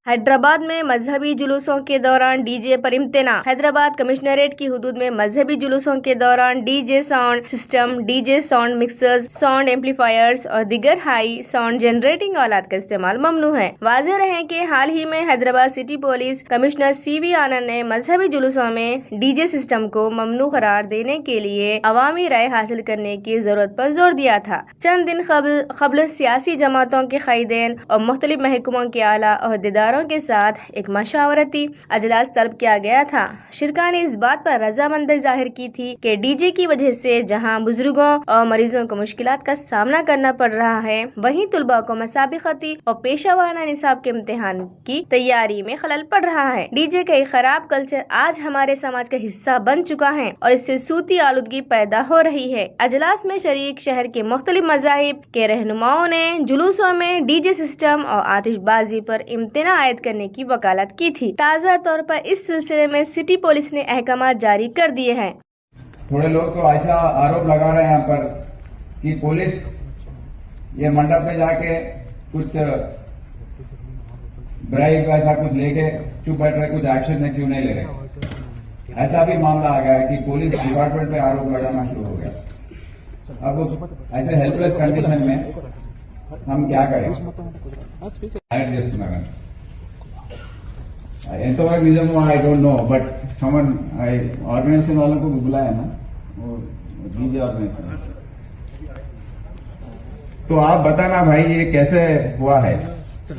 हैदराबाद में मजहबी जुलूसों के दौरान डीजे पर इम्तना। हैदराबाद कमिश्नरेट की हुदूद में मजहबी जुलूसों के दौरान DJ sound system, DJ sound mixers, sound amplifiers और दीगर हाई साउंड जनरेटिंग आलात का इस्तेमाल ममनू है। वाज़ेह रहे कि हाल ही में Hyderabad city police commissioner CV आनंद ने मजहबी जुलूसों में डीजे सिस्टम को ममनू करार देने के लिए अवामी राय हासिल करने की जरूरत पर जोर दिया था। चंद दिन कबल सियासी जमातों के कायदीन और मुख्तलिफ महकमों के आला अहदेदारों के साथ एक मशावरती अजलास तलब किया गया था। शिरका ने इस बात पर रजामंदी जाहिर की थी कि डीजे की वजह से जहां बुजुर्गों और मरीजों को मुश्किलात का सामना करना पड़ रहा है, वहीं तुलबा को मसाबिकती और पेशा वाराना निसाब के इम्तिहान की तैयारी में खलल पड़ रहा है। डीजे का एक खराब कल्चर आज हमारे समाज का हिस्सा बन चुका है और इससे सूती आलूदगी पैदा हो रही है। अजलास में शरीक शहर के मुख्तलिफ मज़ाहिब के रहनुमाओं ने जुलूसों में डीजे सिस्टम और आतिशबाजी पर इम्तना करने की वकालत की थी। ताज़ा तौर पर इस सिलसिले में सिटी पुलिस ने अहकाम जारी कर दिए हैं। थोड़े लोग तो ऐसा आरोप लगा रहे हैं यहाँ पर कि पुलिस ये मंडप में जाके कुछ ब्राइब ऐसा कुछ लेके चुप बैठ रहे, कुछ एक्शन में क्यों नहीं ले रहे। ऐसा भी मामला आ गया है कि पुलिस डिपार्टमेंट पे आरोप लगाना शुरू हो गया। अब ऐसे हेल्पलेस कंडीशन में हम क्या करें। ఎంతవరకు నిజమో I don't know, but someone organisation वालों को भी बुलाया ना, वो डीजे ऑर्गेनाइजेशन। तो आप बताना भाई ये कैसे हुआ है।